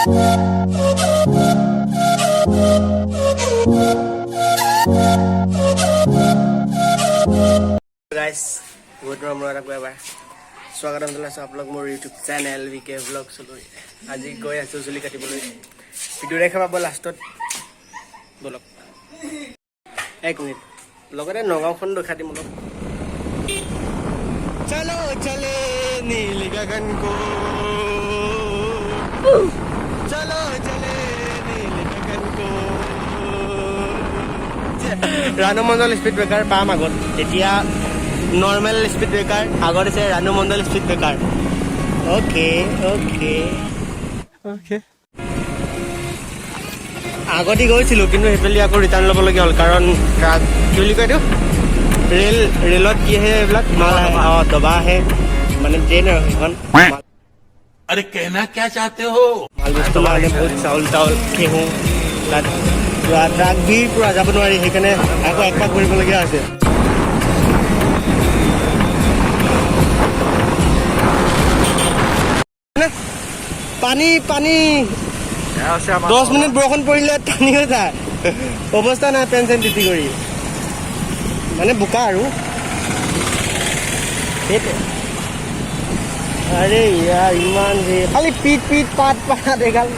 Guys बहुत दिনৰ মূৰত আকৌ এবাৰ স্বাগতম জনাইছোঁ আপোনালোক মোৰ ইউটিউব চেনেল VK Vlogsলৈ। আজি গৈ আছোঁ চুলি কাটিবলৈ, ভিডিঅ' দেখা পাব লাষ্টত। বলক এক মিনিট, লগতে নগাঁওখন দেখা দিম অলপ। চলো চলে নীল গগন কো, চলো চলে নীল গগন কো। ৰাণু মণ্ডল স্পীড ব্ৰেকাৰ পাম আগত, এতিয়া নৰ্মেল স্পীড ব্ৰেকাৰ, আগত আছে Ranu Mondal speed breaker. Okay okay okay, আগতে গৈছিলোঁ কিন্তু সেইফালে আকৌ ৰিটাৰ্ণ ল'বলগীয়া হ'ল, কাৰণ কি বুলি কয় এইটো ৰেলত কি আহে, এইবিলাক মাল আহে, দবা আহে, মানে ট্ৰেইন আৰু সেইখন। अरे कहना क्या चाहते हो? মাল বস্তু মানে বহুত চাউল ঘেঁহু, তাত ট্ৰাক ভিৰ পূৰা যাব নোৱাৰি, সেইকাৰণে আকৌ এক পাক কৰিবলগীয়া হৈছে। পানী পানী 10 মিনিট বৰষুণ পৰিলে পানী হৈ যায়, অৱস্থা নাই, পেন চেন তিতি কৰি, মানে বোকা আৰু সেইটো। আৰে ইয়াৰ ইমান যে খালি পিট পাত এগাল,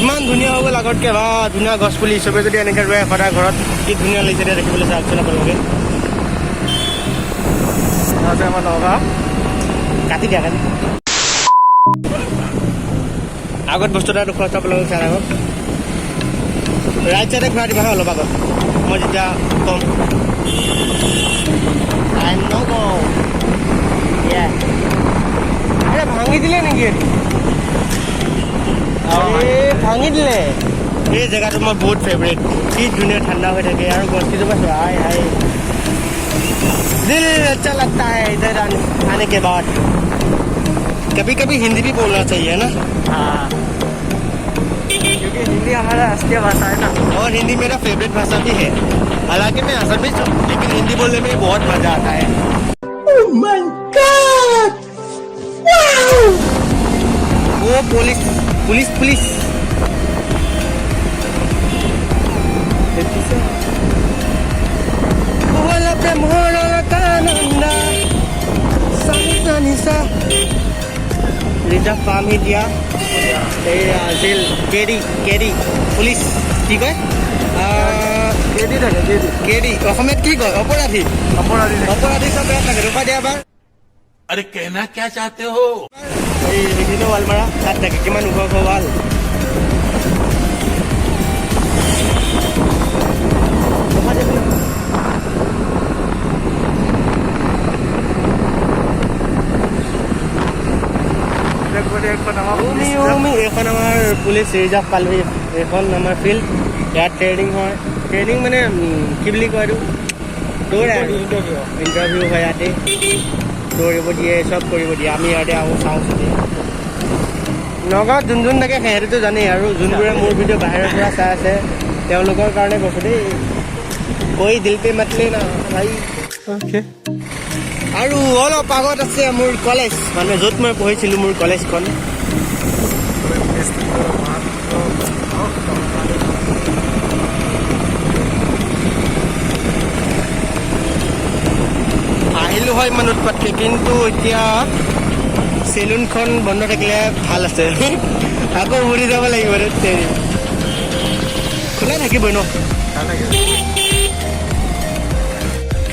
ইমান ধুনীয়া হৈ গ'ল আগতকৈ। বা ধুনীয়া গছ পুলি চবে যদি এনেকৈ ৰুৱে সদায় ঘৰত, কি ধুনীয়া লাগিছে এতিয়া দেখিবলৈ। চাওকচোন আপোনালোকে, আমাৰ নগাঁও কাটি দিয়া আগত বস্তু এটা দেখুৱাইছোঁ আপোনালোকক। চাই আগত ৰাইট চাইডে ঘূৰাই দিবা অলপ আগত, মই যেতিয়া ক'ম। ভাঙি দিলে নেকি? ভাঙি দিলে। এই জেগাটো মই বহুত ফেভৰেট, কি ধুনীয়া ঠাণ্ডা হৈ থাকে, আৰু গছ কেইজোপা চোৱা, হাই হাই दिल अच्छा लगता है इधर आने के बाद। कभी कभी हिंदी भी बोलना चाहिए ना। हाँ, क्योंकि हिंदी हमारा राष्ट्रीय भाषा है ना, और हिंदी मेरा फेवरेट भाषा भी है। हालांकि मैं असमीज हूँ, लेकिन हिंदी बोलने में बहुत मजा आता है। Oh my God! Wow! वो पुलिस ৰিজাৰ্ভ পাম এতিয়া। জেল কেৰি পুলিচ কি কয়, কেৰি অসমীয়াত কি কয়, অপৰাধী চব ইয়াত থাকে। ৰূপা দিয়া এবাৰ। अरे कहना क्या चाहते हो? এই সেইখিনি ৱাল মাৰা, তাত থাকে কিমান ওখ ৱাল। এইখন আমাৰ পুলিচ ৰিজাৰ্ভ পালোহি, এইখন আমাৰ ফিল্ড। ইয়াত ট্ৰেইনিং হয়, ট্ৰেইনিং মানে কি বুলি কয় এইটো, ইণ্টাৰভিউ হয় ইয়াতে, দৌৰিব দিয়ে, চব কৰিব দিয়ে। আমি ইয়াতে আহোঁ, চাওঁ চুটি। নগাঁৱত যোন থাকে সিহঁতেতো জানেই, আৰু যোনবোৰে মোৰ ভিডিঅ' বাহিৰৰ পৰা চাই আছে তেওঁলোকৰ কাৰণে কৈছোঁ দেই, কৈ দিল পে মাতলে না ভাই। অ'কে, আৰু অলপ আগত আছে মোৰ কলেজ, মানে য'ত মই পঢ়িছিলোঁ, মোৰ কলেজখন। আহিলোঁ হয় ইমান উৎপাতকৈ, কিন্তু এতিয়া চেলুনখন বন্ধ থাকিলে ভাল আছে। আকৌ উৰি যাব লাগিব, খোলা থাকিবই ন।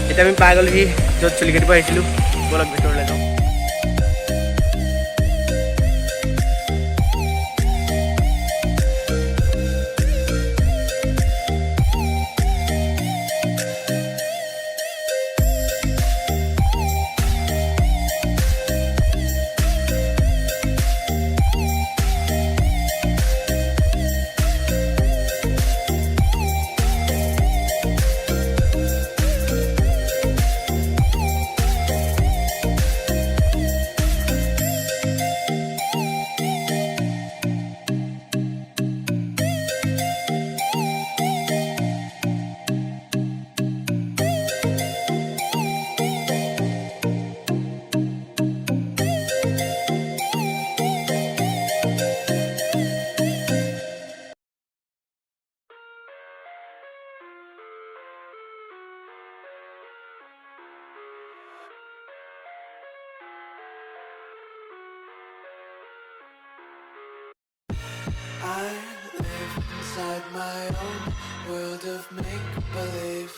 এতিয়া আমি পাই গ'লোহি য'ত চুলি কাটিব আহিছিলোঁ, বলক ভিতৰলৈ যাওঁ। inside my own world of make-believe.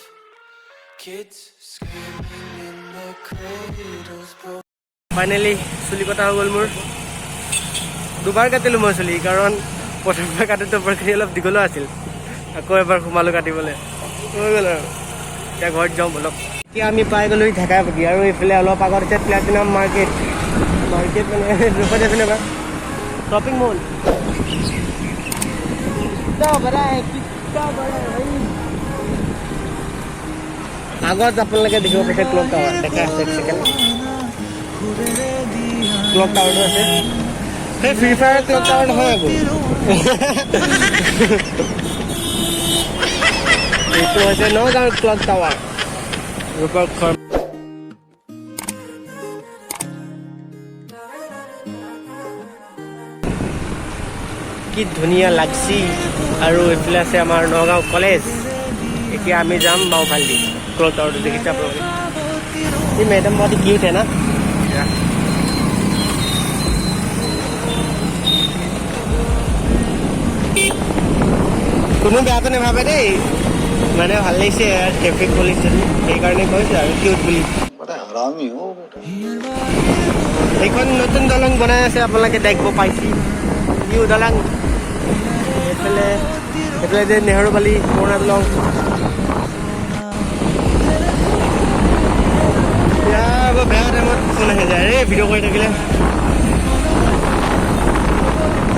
Kids screaming in the cradles. Finally চুলি কটা হৈ গ'ল মোৰ দুবাৰ কাটিলোঁ মই চুলি কাৰণ প্ৰথমবাৰ কাটোতে পৰখিনি অলপ দীঘলো আছিল আকৌ এবাৰ সোমালোঁ কাটিবলৈ হৈ গ'ল আৰু এতিয়া ঘৰত যাওঁ বলক এতিয়া আমি পাই গ'লোঁ ঢেকাইপতি আৰু এইফালে অলপ আগত আছে প্লেটিনাম মাৰ্কেট মানে ৰূপত এইপিনে এবাৰ শ্বপিং মল আগত আপোনালোকে দেখিব পাইছে ক্লক টাৱাৰ দেখা আছে এক ছেকেণ্ড ক্লক টাৱাৰটো আছে সেই ফ্ৰী ফায়াৰ ক্লক টাৱাৰ নহয় আকৌ এইটো হৈছে নগাঁৱৰ ক্লক টাৱাৰ ৰূপৰ ঘৰ কি ধুনীয়া লাগছি আৰু এইফালে আছে আমাৰ নগাঁও কলেজ এতিয়া আমি যাম বাওঁফালেদি ক্লক টাৱাৰটো দেখিছে আপোনালোকে এই মেডাম बहुत क्यूट है ना কোনো বেয়াটো নাভাবে দেই মানে ভাল লাগিছে ট্ৰেফিক পুলিচ সেইকাৰণে কৈছে আৰু কিউট বুলি এইখন নতুন দলং বনাই আছে আপোনালোকে দেখিব পাইছে নিউ দলং এইফালে যে নেহৰু বালি পুৰণা দলং বেয়া টাইমত ফোন আহি যায় ৰে ভিডিঅ' কৰি থাকিলে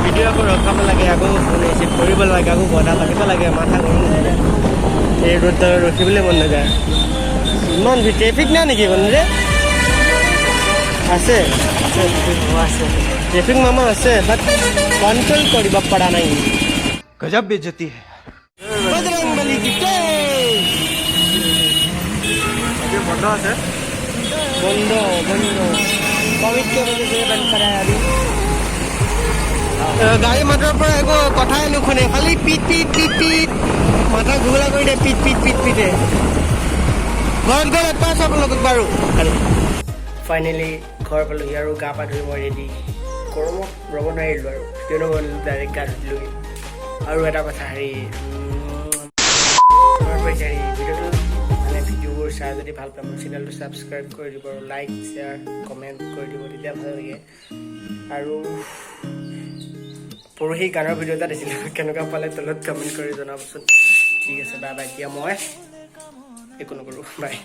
ভিডিঅ' আকৌ ৰখাব লাগে আকৌ ফোন ৰিচিভ কৰিব লাগে আকৌ গদা লাগিব লাগে মাথা গৰম হৈ যায় এই ৰ'দত ৰখিবলৈ মন নাযায় ইমান ট্ৰেফিক নাই নেকি বন্ধু আছে আছে ট্ৰেফিক মামা আছে বাট কণ্ট্ৰল কৰিব পৰা নাই गजब बेइज्जती है বজৰংবলী কি बंद আছে বন্ধ कोविड के वजह से बंद कराया अभी गाड़ी मटर पर एगो कथाई नुखुने खाली पीट पीट पीट पीट माथा घुगला कर दे पीट पीट पीट पीटे घर घर एक पास आप लोग बारू फाइनली घर पालोহি আৰু গা পা ধুই মই ৰেডি গৰমত ৰ'ব নোৱাৰিলোঁ আৰু কিয়নো ডাইৰেক্ট গা ধুলোহি আৰু এটা কথা ভিডিঅ'টো মানে ভিডিঅ'বোৰ চাই যদি ভাল পায় মোৰ চেনেলটো ছাবস্ক্ৰাইব কৰি দিব আৰু লাইক শ্বেয়াৰ কমেণ্ট কৰি দিব তেতিয়া ভাল লাগে আৰু পৰহি গানৰ ভিডিঅ' এটা দিছিলোঁ কেনেকুৱা পালে তলত কমেণ্ট কৰি জনাবচোন ঠিক আছে বাই বাই এতিয়া মই একো নকৰোঁ বাই